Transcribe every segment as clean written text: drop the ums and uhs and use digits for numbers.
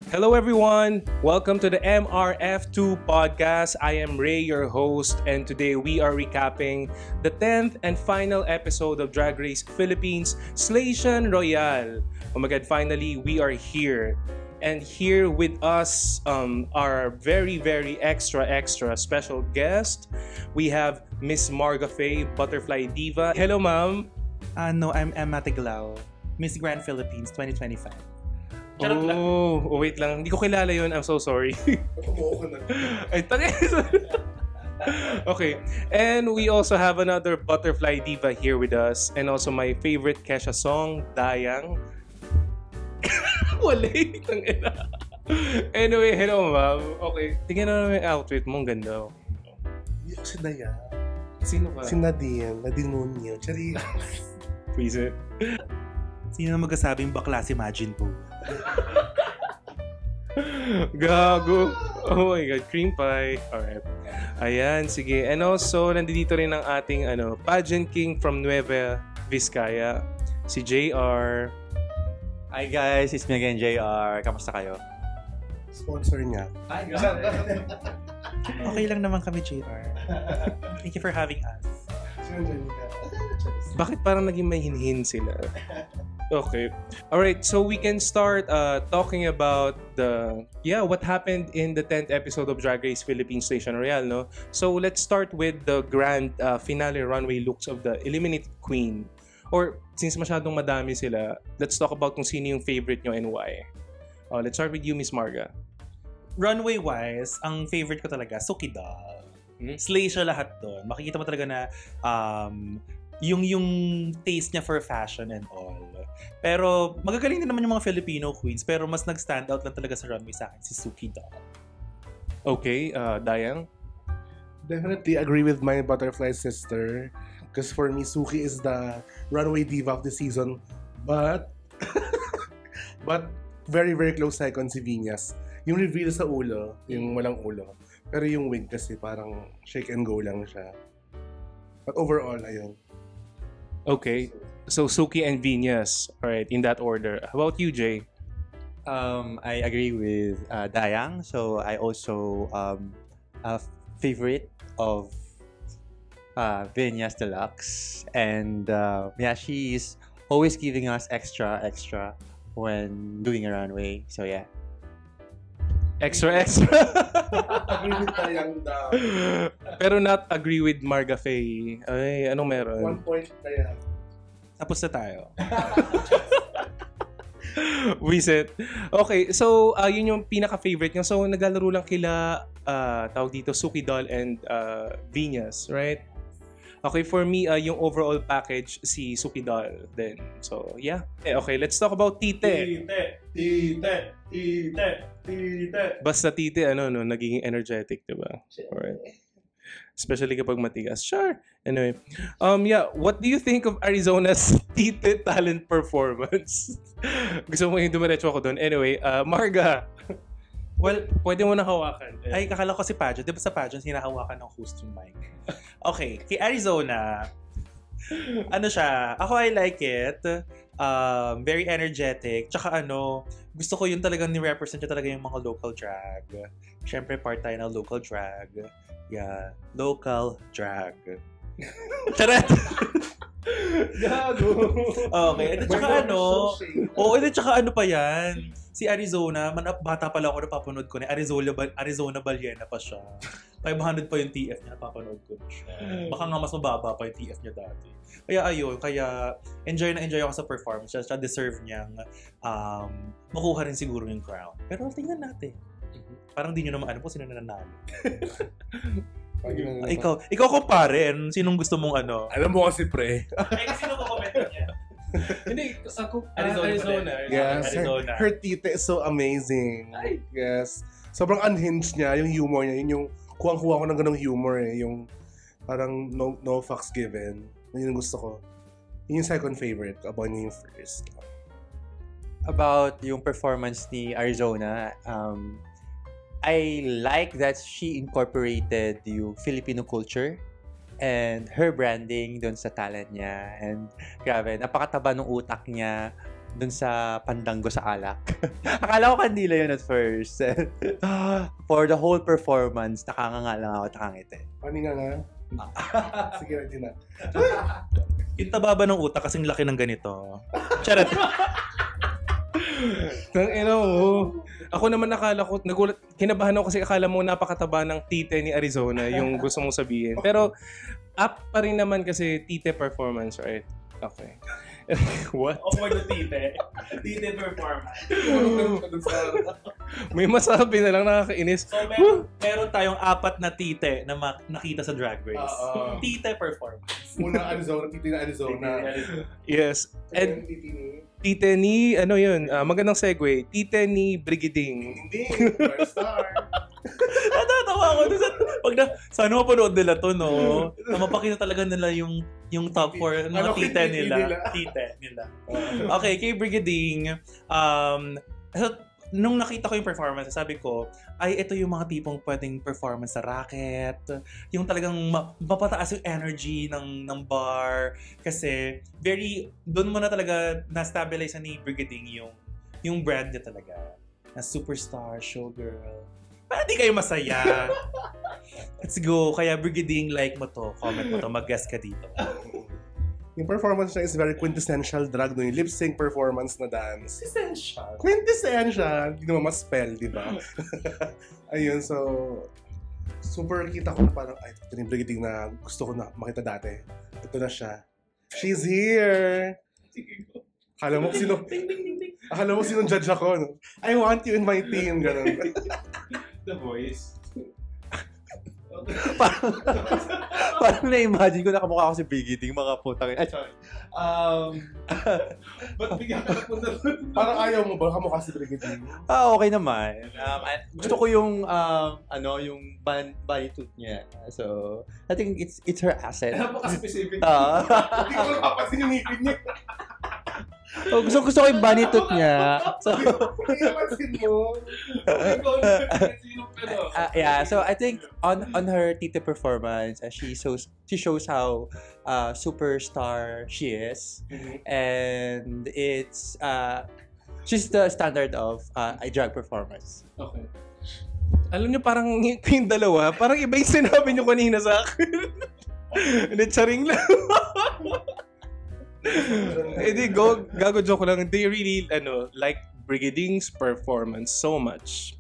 Hello everyone! Welcome to the MRF2 podcast. I am Ray, your host, and today we are recapping the 10th and final episode of Drag Race Philippines Slaytion Royale. Oh my god, finally we are here. And here with us our very extra special guest. We have Miss Marga Faye, Butterfly Diva. Hello ma'am! No, I'm Emma Tiglao, Miss Grand Philippines 2025. Wait lang. Hindi ko kilala yun. I'm so sorry. Ay, okay. And we also have another Butterfly Diva here with us. And also my favorite Kesha song, Dayang. Walay. Anyway, hello ma'am. Okay. Tingnan na naman yung outfit mo. Ang ganda. Hindi ako si Daya. Sino ba? Si Nadine. Nadine Munyo. Chari. Please it. Sino na magkasabing bakla si Majin po? Gago. Oh my god, cream pie. Alright. Ayan, sige. And also, nandito rin ang ating pageant king from Nueva Vizcaya, si JR. Hi guys, it's me again, JR. Kamusta kayo? Sponsor niya. Hi guys. Okay lang naman kami, JR. Thank you for having us. Bakit parang naging may hinhin sila? Okay. Alright, so we can start talking about what happened in the 10th episode of Drag Race Philippines Slaytion Royale, no? So let's start with the grand finale runway looks of the eliminated queen. Or since masyadong madami sila, let's talk about kung sino yung favorite nyo and why. Let's start with you, Miss Marga. Runway-wise, ang favorite ko talaga, Suki Doll. Slay siya lahat doon. Makikita mo talaga na yung taste niya for fashion and all. Pero magagaling din naman yung mga Filipino queens, pero mas nag-stand out lang talaga sa runway sa akin si Suki Doll. Okay, Dayang? Definitely agree with my butterfly sister. Because for me, Suki is the runway diva of the season. But very close second si Viñas. Yung reveal sa ulo, yung walang ulo. Pero yung wig kasi parang shake and go lang siya. But overall, ayun. Okay. So Suki and Viñas. Alright, in that order. How about you, Jay? I agree with Dayang. So I also a favorite of Vinyas Deluxe. And she is always giving us extra when doing a runway. So yeah. Extra. Agree with Dayang daw. Pero not agree with Marga Faye. Ay, anong meron? 1 point kaya. Tapos na tayo. Visit. Okay, so yun yung pinaka-favorite nyo. So naglalaro lang kila tawag dito Suki Doll and Viñas, right? Okay, for me, yung overall package, si Suki Doll din. So, yeah. Okay, let's talk about Tite. Tite. Basta Tite, nagiging energetic, diba? Alright. Especially kapag matigas. Sure. Anyway. What do you think of Arizona's Tite talent performance? Gusto mo yung dumiretso ako doon. Anyway, Marga. Well, pwede mo na hawakan. Ay, kakala ko si pageant. Di ba sa pageant, hinahawakan ng host yung mic? Okay, kay Arizona, siya, ako I like it. Very energetic. Tsaka gusto ko yun talagang ni-represent niya talaga yung mga local drag. Siyempre, part tayo ng local drag. Yeah, local drag. Charat! Gago! Okay, at tsaka tsaka pa yan? Si Arizona, bata pala ako napapanood ko na Arizona Baliena pa siya. 500 pa yung TF niya, napapanood ko na siya. Baka nga mas mababa pa yung TF niya dati. Kaya enjoy ako sa performance. Siya deserve niyang makuha rin siguro yung crown. Pero tingnan natin. Parang di nyo naman alam kung sino nanalo. Ikaw kumpare, sinong gusto mong Alam mo kasi pre. Sino ko comment niya? Hindi, ako, Arizona. Yes, Arizona. her tita is so amazing. Ay. Yes. Sobrang unhinged niya, yung humor niya. Yun yung kuwang-kuwa ko ng ganong humor eh. Yung parang no fucks given. Yun yung gusto ko. Yun yung second favorite ko. About niya yung first. About yung performance ni Arizona, I like that she incorporated yung Filipino culture and her branding doon sa talent niya. And grabe, napakataba ng utak niya dun sa pandango sa alak. Akala ko kandila yun at first. For the whole performance, nakanganga lang ako at nakangiti. Paninga nga. Sige na, din na. Yung taba ba ng utak kasing laki ng ganito? Charot. Ako naman nakala ko, kinabahan ako kasi akala mo napakataba ng tite ni Arizona yung gusto mong sabihin. Pero, up pa rin naman kasi tite performance, right? Okay. What? Over the tite. Tite performance. May masabi na lang, nakakainis. So, meron tayong 4 na tite na nakita sa Drag Race. Tite performance. Muna Arizona, titi na Arizona. Yes. And Titi ni... tite ni, ano yun, magandang segue. Tite ni Brigading. Hindi, star. Natatawa ko. Sana mapanood nila to, no? Mapakita talaga nila yung top 4 mga tite nila. Tite nila. Okay, kay Brigading, nung nakita ko yung performance, sabi ko, ay, ito yung mga tipong pwedeng performance sa racket. Yung talagang mapataas yung energy ng bar. Kasi, doon mo na talaga na-stabilize ni Brigading yung brand niya talaga. Na superstar, showgirl. Para di kayo masaya. Let's go. Kaya Brigading, like mo to, comment mo to, mag-guest ka dito. Yung performance niya is very quintessential drag, no? Yung lip-sync performance na dance. Quintessential! Hindi naman mas-spell, di ba? Ayun, so... Super kita ko na parang, ay, ito yung Brigading na gusto ko na makita dati. Ito na siya. She's here! Akala mo sinong judge ako, no? I want you in my team, gano'n. The Voice. Parang na-imagine ko nakamukha ako si Brigading, mga putang. Ay, sorry. Ba't bigyan ka na punta doon? Parang ayaw mo ba kamukha si Brigading? Okay naman. Gusto ko yung yung body tooth niya. So, I think it's her asset. Napaka-specific. Hindi ko napapansin yung ngipin niya. Gusto ko yung bunny tooth niya. So, Hindi napansin mo. yeah, so I think on her tite performance, she shows how superstar she is, and it's she's the standard of a drag performance. Okay. Alam niyo, parang yung dalawa, parang iba yung sinabi niyo kanina sa akin. Hindi, charing lang. Hindi, gago joke lang. They really, like Brigading's performance so much.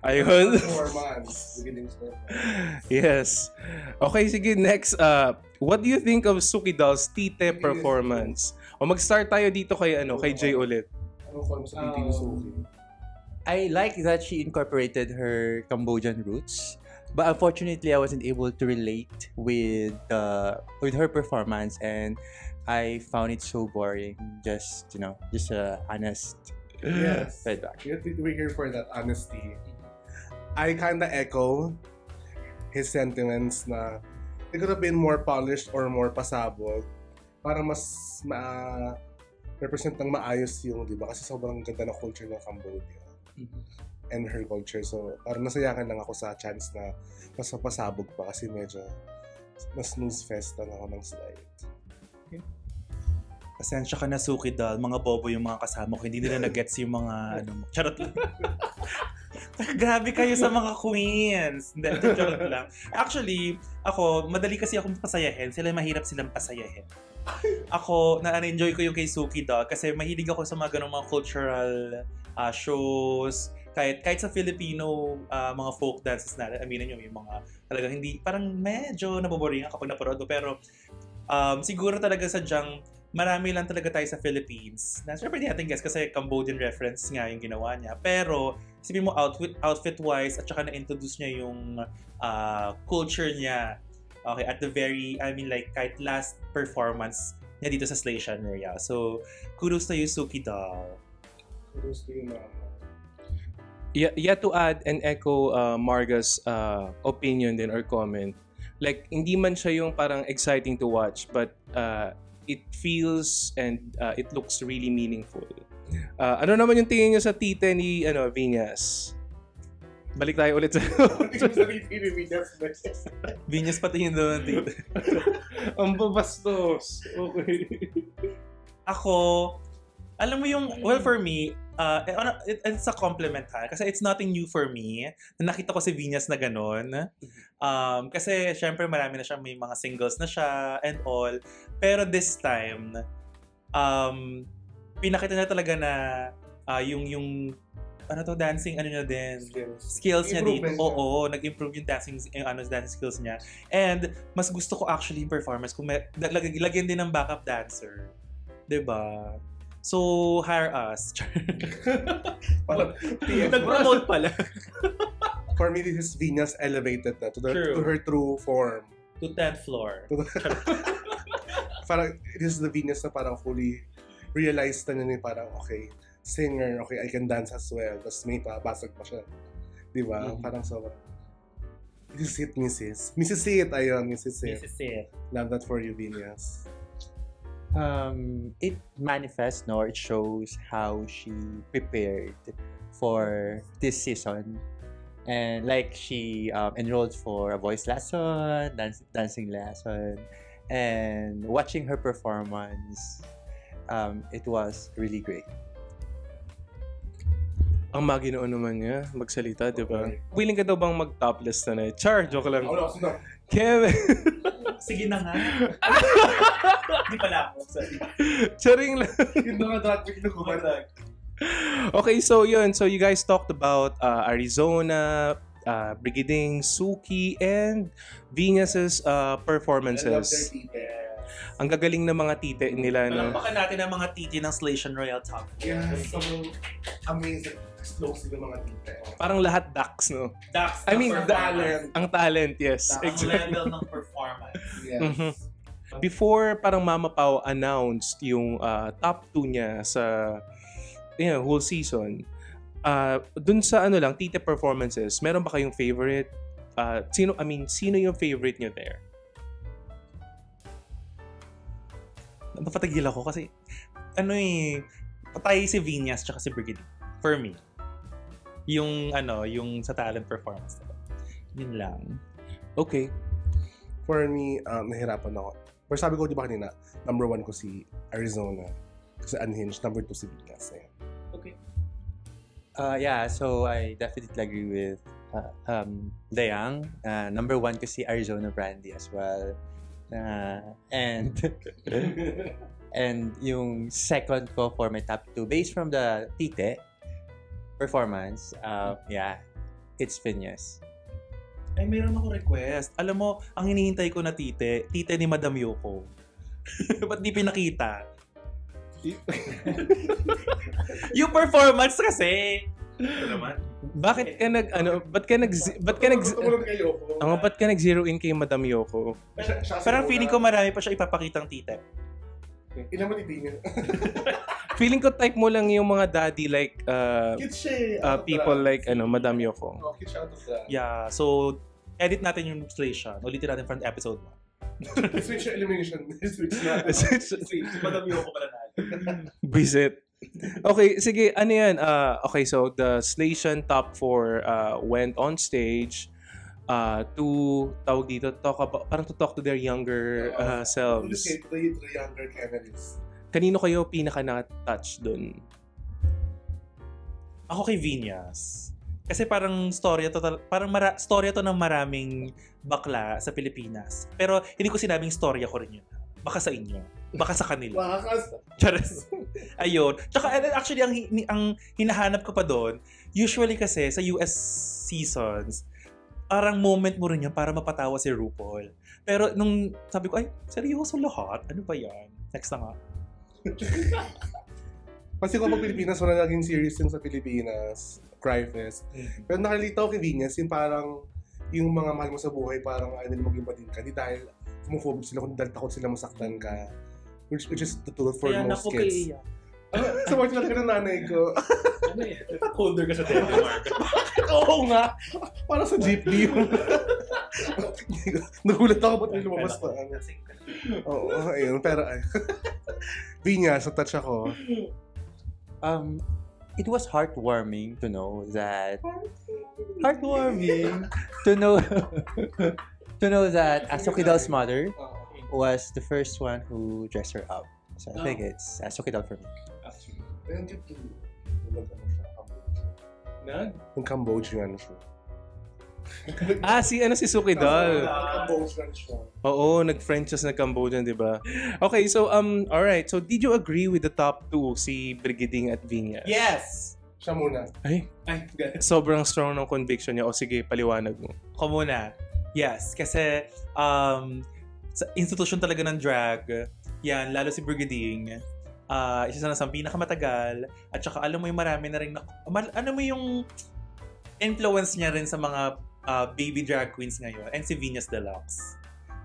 Ayun. Brigading's performance. Yes. Okay, sige, next. What do you think of Suki Doll's tite performance? O mag-start tayo dito kay Jay ulit. Anong form sa titi ni Suki? I like that she incorporated her Cambodian roots, but unfortunately, I wasn't able to relate with her performance, and I found it so boring. Just honest feedback. We're here for that honesty. I kinda echo his sentiments na it could have been more polished or more pasabog para mas represent ng maayos yung, di ba? Kasi sobrang ganda ng culture ng Cambodia. And her culture. So, parang nasayakan lang ako sa chance na mas mapasabog pa kasi medyo mas snooze fest lang ako ng slide. Pasensya ka na, Suki Doll. Mga bobo yung mga kasama ko. Hindi nila na-gets yung mga charot lang. Grabe kayo sa mga queens. Hindi, charot lang. Actually, ako, madali kasi akong pasayahin. Sila mahirap silang pasayahin. Ako, na-enjoy ko yung kay Suki Doll kasi mahilig ako sa mga ganong mga cultural shows. Kahit sa Filipino mga folk dances na, aminin nyo, yung mga talagang hindi, parang medyo naboboring kapag naparod ko. Pero siguro talaga sadyang marami lang talaga tayo sa Philippines. Siyempre di natin guess kasi Cambodian reference nga yung ginawa niya. Pero sabihin mo outfit-wise at saka na-introduce niya yung culture niya. Okay, at the very, kahit last performance niya dito sa Slation area. So, kudos to you, Suki Doll. Kudos to you, mama. Yeah, to add and echo Marga's opinion din or comment. Like, hindi man siya yung parang exciting to watch, but it feels and it looks really meaningful. Ano naman yung tingin niyo sa tite ni Viñas? Balik tayo ulit sa Viñas patingin doon, tite. Ang babastos. Okay. Ako, Alam mo yung, well, for me, it's a compliment ha. Kasi it's nothing new for me. Na nakita ko si Venus na ganun. Kasi, syempre, marami na siya, may mga singles na siya and all. Pero this time, pinakita niya talaga na yung dancing, niya din. Skills niya dito. Oo, nag-improve yung dancing skills niya. And, mas gusto ko actually yung performance kung lagyan din ng backup dancer. Diba? So, hire us. Nag-promote pala. For me, this is Venus elevated na to her true form. To 10th floor. Parang, this is the Venus na parang fully realized na niya parang, okay, singer, okay, I can dance as well. Tapos may basag pa siya. Diba? Parang sobrang. This is it, Mrs. Mrs. It, ayun, Mrs. It. Mrs. It. Love that for you, Venus. It manifests, no? It shows how she prepared for this season. And like she enrolled for a voice lesson, dancing lesson, and watching her performance, it was really great. Ang maginoon naman niya, magsalita, di ba? Willing ka daw bang mag-topless na? Char, joke lang. Kevin! Sige na nga. Hindi pala ako. Charing lang. Yun na nga drag na kumalag. Okay, so yun. So you guys talked about Arizona, Brigading, Suki, and Venus's performances. I love their tite. Ang gagaling ng mga tite nila. No? Palakpakan natin ang mga titi ng Slation Royal Top. Yes, sobrang amazing. Explosive yung mga tite. Parang lahat ducks, no? That's I mean, talent. Ang talent, yes. Ang Exactly. level ng performance. Yes. Mhm. Before parang Mama Pao announced yung top 2 niya sa whole season, dun sa tite performances, meron ba kayong favorite? Sino yung favorite niyo there? Napatigil ako kasi patay si Venus tsaka si Brigitte for me. Yung sa talent performance. Yun lang. Okay. For me, nahirapan ako. Pero sabi ko, di ba kanina, number 1 ko si Arizona. Kasi unhinged. Number 2 si Venus. Okay. Yeah, so I definitely agree with Dayang. Number 1 ko si Arizona Brandy as well. And yung second ko for my top 2 based from the tite performance, it's Venus. Ay, meron ako request. Alam mo, ang hinihintay ko na tite ni Madam Yoko. Ba't di pinakita? Yung performance kasi. Ito naman. Ba't ka nag-zero in kay Madam Yoko? Parang feeling ko marami pa siya ipapakitang tite. Ilan mo titi niya? Feeling ko type mo lang yung mga daddy like Kids siya people like Madam Yoko. Oh, kids out of that. Yeah, so edit natin yung slation. Ulitin natin from episode 1. Switch yung elimination. Switch na. Si Madam Yoko pala natin. Visit. Okay, sige, ano yan? Okay, so the Slation top 4 went on stage to talk to their younger selves. The younger Kennedys. Kanino kayo pinaka na-touch dun? Ako kay Venus. Kasi parang storya to ng maraming bakla sa Pilipinas. Pero hindi ko sinabing storya ko rin yun. Baka sa inyo. Baka sa kanila. Charas. Ayun. Tsaka actually, ang hinahanap ko pa doon, usually kasi sa US seasons, parang moment mo rin yan para mapatawa si RuPaul. Pero nung sabi ko, ay, seryoso lahat? Ano ba yan? Next na nga. Kasi kung mag-Pilipinas, wala naging series yung sa Pilipinas. Cryfest. Pero nakalita ko kay Venus, yung parang yung mga mahal mo sa buhay, parang ayaw nila maging patin ka. Di dahil homophobic sila, kundi dahil takot sila masaktan ka. Which is the truth for Kaya most naku kids. kaya. Support lang ka ng nanay ko. Ano yan? Holder ka sa telemark. Oo nga. Para sa jeepney. Nagulat ako ba't may lumabas pa. Oo, ayun. Pero Venus, sa touch ako. It was heartwarming to know that Asoki Doll's mother was the first one who dressed her up. So I think it's Asoki Doll for me. Yung Q2, nag-ano siya, Cambodia. Yung Cambodia ano siya. Si Suki Doll. Cambodian siya. Oo, nag-French na Cambodian, di ba? Okay, so, alright. So, did you agree with the top two, si Brigading at Viñas? Yes! Siya muna. Ay, sobrang strong ng conviction niya. O sige, paliwanag mo. Ako muna. Yes, kasi sa institution talaga ng drag, yan, lalo si Brigading, isa na sa pinakamatagal, at saka alam mo yung marami na rin, ano mo yung influence niya rin sa mga baby drag queens ngayon, and si Venus Deluxe.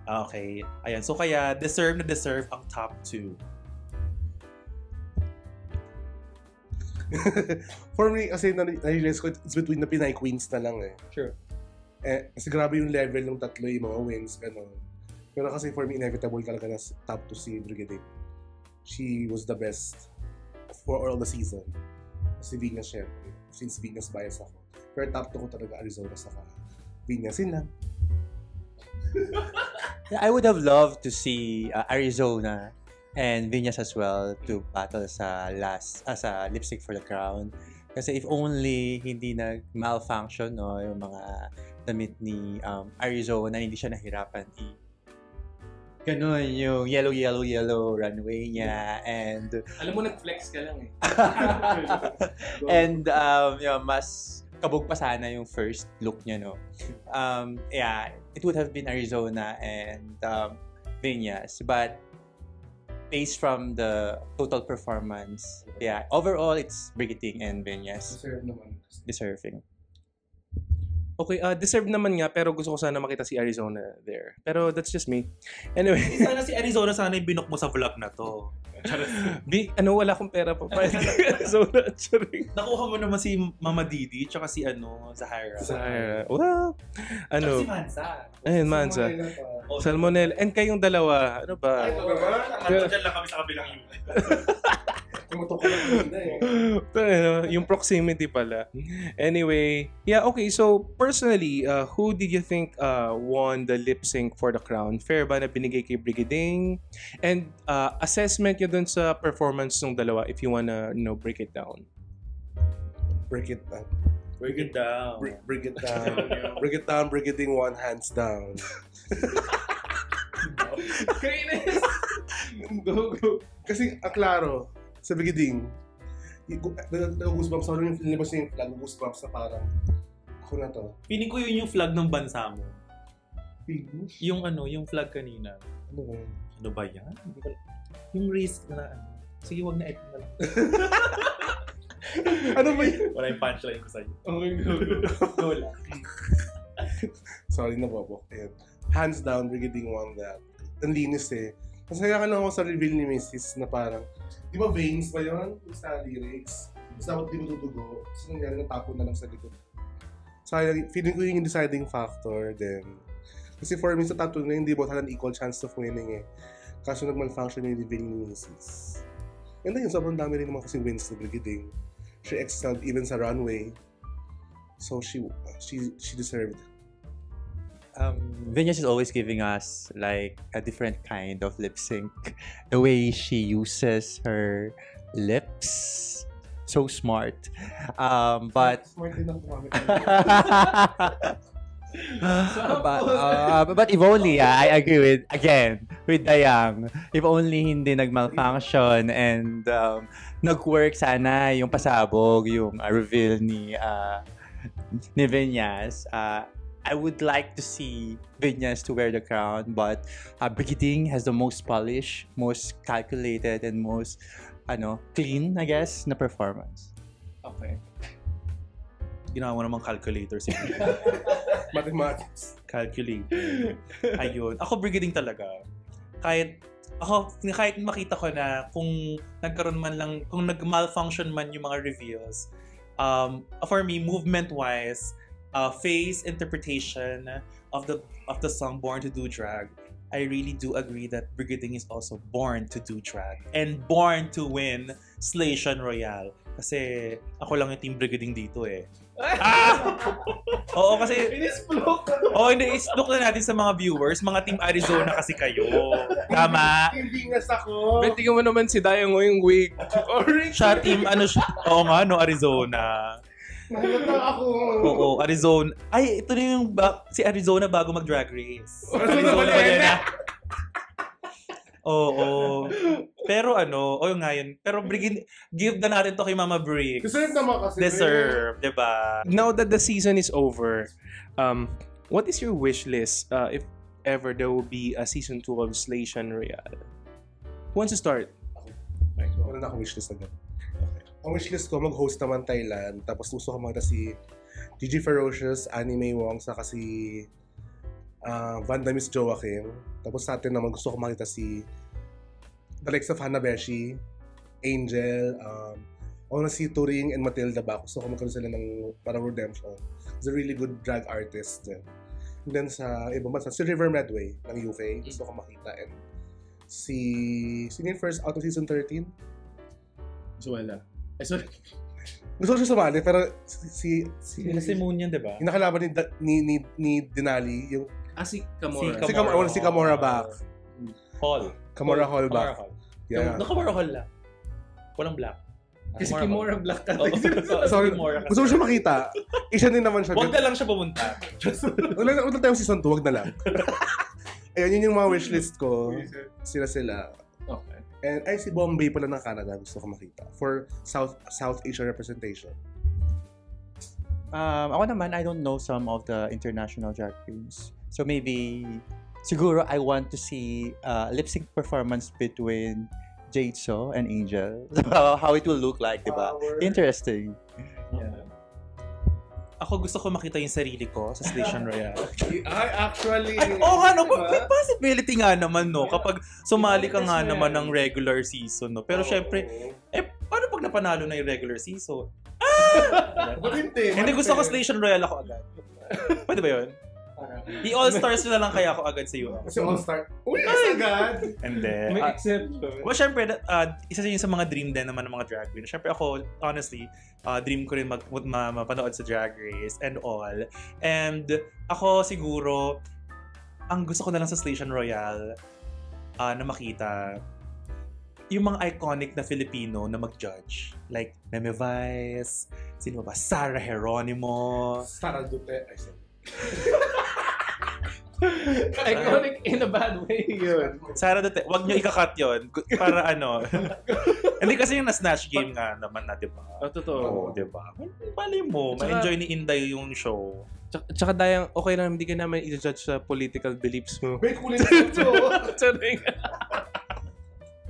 Okay, ayan. So kaya, deserve ang top 2. For me, kasi na-realize ko, it's between the Pinay Queens na lang eh. Sure. Kasi grabe yung level ng tatlo, yung mga wins, gano'n. Pero kasi for me, inevitable talaga na top 2 si Brigading. She was the best for all the season. Si Venus, syempre. Since Venus bias ako. Pero top 2 ko talaga Arizona saka Venus. Yun lang. Yeah, I would have loved to see Arizona and Venus as well to battle sa sa Lip Sync for the Crown. Kasi if only hindi nag-malfunction yung mga damit ni Arizona, hindi siya nahirapan ganun yung yellow runway niya, and Alam mo, nag-flex ka lang eh. and mas kabog pa sana yung first look niya, no? Yeah, it would have been Arizona and Venus, but based from the total performance, yeah, overall it's Brigading and Venus. Deserve naman. Deserving. Okay, deserve naman nga, pero gusto ko sana makita si Arizona there. Pero that's just me. Anyway. Sana si Arizona, sana yung binok mo sa vlog na to. Wala akong pera pa. Arizona, charing. Nakuha mo naman si Mama Didi, tsaka si Zahara. Well, Tsaka si Mansa. Ayun, Mansa. Salmonella. And kayong dalawa, ano ba? Ay, ba? Dyan lang kami sa kabilang unit. Tumutok ko lang eh. Yung proximity pala. Anyway, yeah, okay. So, personally, who did you think won the lip sync for the crown? Fair ba na binigay kay Brigading? And assessment nyo dun sa performance ng dalawa if you wanna, break it down. Break it down. Break it down. Break it down. Break it down, Brigading one, hands down. Kainis! Go. Kasi, klaro, sa Brigading, nag-goosebumps ako yung nilabas niya yung flag, goosebumps na parang, ako na to. Piling ko yun yung flag ng bansa mo. Finish? Yung flag kanina. Ano ba yun? Ano ba yan? Yung risk na Sige, wag na edit na lang. Ano ba yun? Wala yung punchline ko sa'yo. Okay, go. Go lang. Sorry na, Bobo. Ayan. Hands down, Brigading won that. Ang linis eh. Masaya ka lang ako sa reveal ni Mrs. na parang, di ba veins ba yun? Sa lyrics. Tapos dapat di mo dudugo. Tapos nangyari na tapon na lang sa likod. So, feeling ko yung deciding factor then. Kasi for me sa tattoo na hindi both had an equal chance of winning eh. Kaso nag-malfunction yung reveal ni Mrs. And then, sobrang dami rin naman kasi wins na Brigading. She excelled even sa runway. So, she deserved. Venus is always giving us like a different kind of lip sync. The way she uses her lips, so smart. But Smart din ang kumamit. but if only, I agree with Dayang. If only hindi nag-malfunction and nag-work sana yung pasabog, yung reveal ni Venus. I would like to see Venus to wear the crown, but Brigading has the most polished, most calculated, and most clean, I guess, na performance. Okay. Ginawa mo namang calculator si Mathematics. Calculator. Ayun. Ako Brigading talaga. Kahit makita ko na kung nagkaroon man lang, kung nag-malfunction man yung mga reveals, for me, movement-wise, face interpretation of the song Born to Do Drag, I really do agree that Brigading is also born to do drag and born to win Slation Royale. Kasi ako lang yung team Brigading dito eh. Oo, kasi... Inisplok! Oo, hindi. Islook na natin sa mga viewers. Mga Team Arizona kasi kayo. Tama. Hindi nga ako. Tingnan mo naman si Dayang mo yung wig. Orange. Siya team, ano siya? Oo nga, no, Arizona. Nahalata ako. Oo, Arizona. Ay, ito na yung si Arizona bago mag-drag race. Arizona ba Balena. yan, ah? Oo. Pero nga yun. Pero give na natin to kay Mama Briggs. Deserve naman kasi. Deserve, diba? Now that the season is over, what is your wish list if ever there will be a season 2 of Station Royale? Who wants to start? Wala na akong wishlist agad. Okay. Ang wishlist ko, mag-host naman Thailand. Tapos gusto ko makita si Gigi Ferocious, Anime Wong, saka si Vanda Miss Joaquin. Tapos sa atin naman gusto ko makita si the likes of Hanabeshi, Angel, si Turing and Matilda ba. Gusto ko magkaroon sila ng parang redemption. He's a really good drag artist. And then sa ibang bansa, si River Medway ng UK. Gusto ko makita. And sino yung first out of season 13? Joella. Sorry. Gusto ko siya sumali, pero si Moon yan, diba? yung nakalaban ni Denali, yung Si Kamora. si Kamora back. Hall. Kamora Hall back. Hall. Yeah. Kamora Hall lang. Walang black. Kasi Kimora Black ka. Sorry, Kimora kasi. gusto ko siya makita. Isa din naman siya. Huwag na lang siya pumunta. Wala tayong season 2, wag na lang. Ayun, yun yung mga wishlist ko. Sila. Okay. And si Bombay pala ng Canada, gusto ko makita. For South Asia representation. Ako naman, I don't know some of the international drag queens. So maybe, siguro I want to see lip sync performance between Jade So and Angel. How it will look like, diba? Interesting. Yeah. Ako gusto ko makita yung sarili ko sa Station Royale. Ay, actually. Oo nga, no? May possibility nga naman, no? Kapag sumali ka nga naman ng regular season, no? Pero syempre, paano pag napanalo na yung regular season? Hindi gusto ko Station Royale ako agad. Pwede ba yun? I-all-stars na lang kaya ako agad sa US. Kasi all-star. Uy, agad! And then, May exception. well, syempre, isa yun sa mga dream din naman ng mga drag queen. Syempre ako, honestly, dream ko rin mapanood sa Drag Race and all. And ako siguro, ang gusto ko na lang sa Station Royale na makita, yung mga iconic na Filipino na mag-judge. Like, Meme Vice, sino ba? Sarah Geronimo. Sara Dute. Ay, sorry. Iconic in a bad way yun. Sarah Dute, wag nyo ikakat yun. Para Hindi kasi yung na-snatch game nga naman na, di ba? Totoo. Oo, di ba? Mali mo, ma-enjoy ni Inday yung show. Tsaka Dayang, okay lang, hindi ka naman i-judge sa political beliefs mo. May kulin na ito.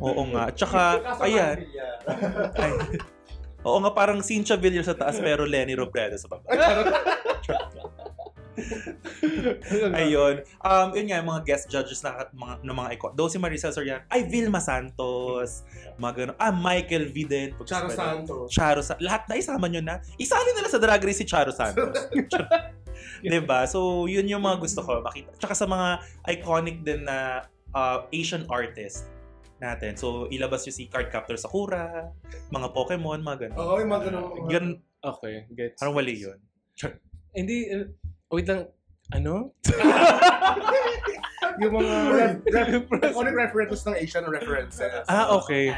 Oo nga. Tsaka, ayan. Oo nga, parang Cynthia Villar sa taas pero Lenny Robredo sa baba. Ayun. Yun nga, yung mga guest judges na mga icon. Though si Marisa Soriano, Vilma Santos, mga gano'n. Michael V din. Charo Santos. Lahat na isama nyo na. Isali nila sa Drag Race si Charo Santos. Diba? So, yun yung mga gusto ko makita. Tsaka sa mga iconic din na Asian artist natin. So, ilabas yung si Cardcaptor Sakura, mga Pokemon, mga gano'n. Oo, yung mga gano'n. Ganun, Okay, gets. parang wali yun. Hindi, wait lang, Yung mga iconic references ng Asian references. Okay.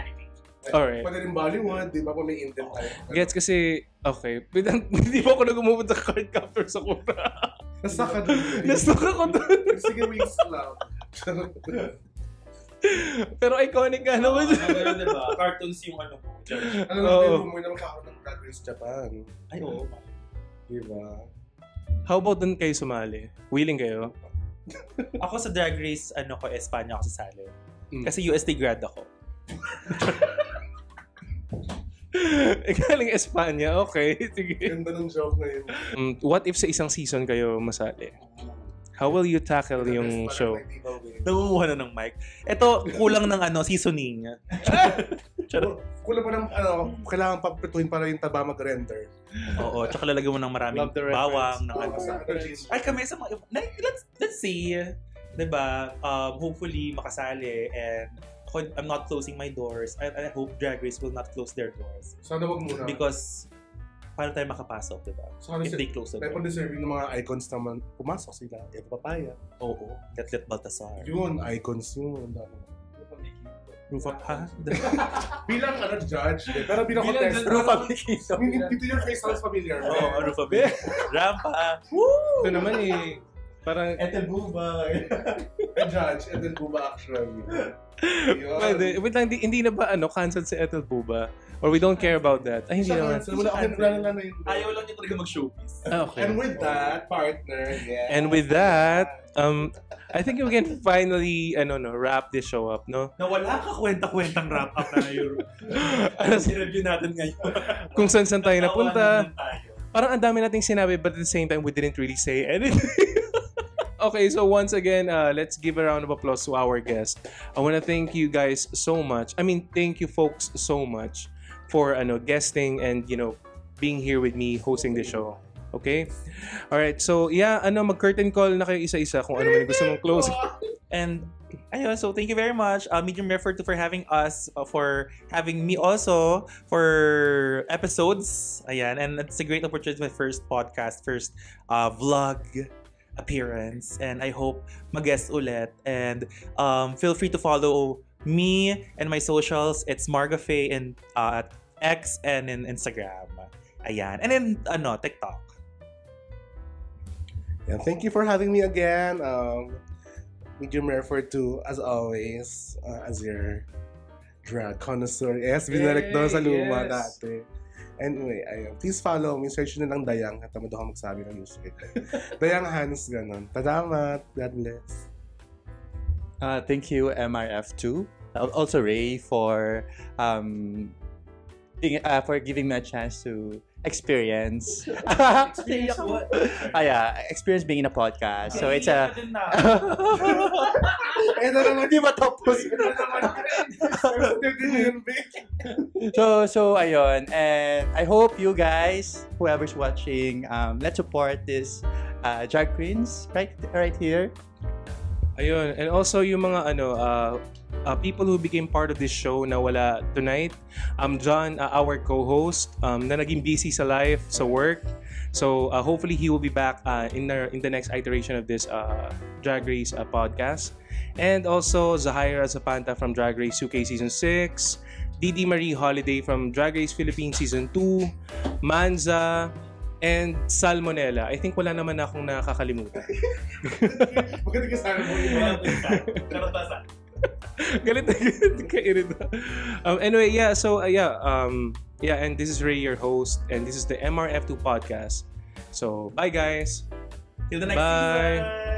Alright. Pwede rin Bollywood, di ba? Kung may Indian tayo. Gets kasi, okay. Hindi pa ako nag-umubod sa Cardcaptor Sakura. Nasa ka doon. Nastuck ako doon. Sige, wings lang. Pero iconic nga naman. Diba? Cartoons yung ano mo. Ano lang, may naman kakaroon ng Drag Race Japan. Ay, oo. Di ba? How about dun kayo sumali? Willing kayo? Ako sa Drag Race, Espanya ako sasali. Kasi UST grad ako. Galing Espanya, okay. Sige. Ganda ng joke na yun. What if sa isang season kayo masali? How will you tackle yung show? Nangunguha na ng mic. Ito, kulang ng seasoning. Kulang pa ng, kailangan paprituhin para yung taba mag-render. Oo, tsaka lalagyan mo ng maraming bawang. Ay, kami sa mga, let's see. Diba? Hopefully, makasali. And I'm not closing my doors. I hope Drag Race will not close their doors. Sana wag muna. Because, paano tayo makapasok, di ba? So, If they close the May door. deserving ng mga icons naman pumasok sila. Eva Papaya. Oo. Letlet Baltasar. Yun, icons yun. Ang dami. Rufa, ha? Bilang judge, pero bilang contestant. Rufa Mikito. Dito yung face sounds familiar. Oo, Rufa B. Rampa. Ito naman parang Ethel Buba. Judge, and then Buba actually. Yun. pwede. Wait lang, hindi na ba cancelled si Ethel Buba? Or we don't care about that? Ay, hindi naman. So, wala na yun. Ayaw lang niya talaga mag-showbiz. Okay. And with that, partner, yeah. And with that, I think we can finally wrap this show up, no? Na wala ka kwenta-kwentang wrap-up na yun. Ano si-review natin ngayon? Kung saan tayo napunta. Tawanan tayo. Parang ang dami nating sinabi, but at the same time, we didn't really say anything. Okay, so once again, let's give a round of applause to our guest. I want to thank you guys so much. I mean, thank you folks so much for guesting and being here with me hosting the show. Okay? All right. So, yeah, mag-curtain call na kayo isa-isa kung ano man gusto mong close. And ayun, so thank you very much, Medium Effort, for having us, for having me also for episodes. Ayan, and it's a great opportunity, my first podcast, first vlog appearance, and I hope mag-guest ulit. And feel free to follow me and my socials. It's Margafe in at X and in Instagram. Ayan, and then TikTok. Yeah, thank you for having me again. Medium effort to, as always, as your drag connoisseur. Yes, binalik doon sa luma dati. Anyway, ayun. Please follow me. Search nyo lang Dayang. At tamad ako magsabi ng music. Dayang Hans, ganun. Tadamat. God bless. Thank you, MRF2. Also Ray for giving me a chance to experience. Experience what? Experience being in a podcast. So it's a Ito naman, Di ba tapos? So ayun, and I hope you guys, whoever's watching, let's support this drag queens right here. Ayun. And also yung mga people who became part of this show na wala tonight. John, our co-host, na naging busy sa life, sa work. So hopefully he will be back in the next iteration of this Drag Race podcast. And also Zahira Zapanta from Drag Race UK Season 6, Didi Marie Holiday from Drag Race Philippines Season 2, Manza, and Salmonella. I think wala naman akong nakakalimutan. Maganda ka sana mo yun. Karatasan. Galit na ka-irita. Anyway, yeah, so and this is Ray, your host, and this is the MRF2 podcast. So, bye guys. Till the next Bye. season.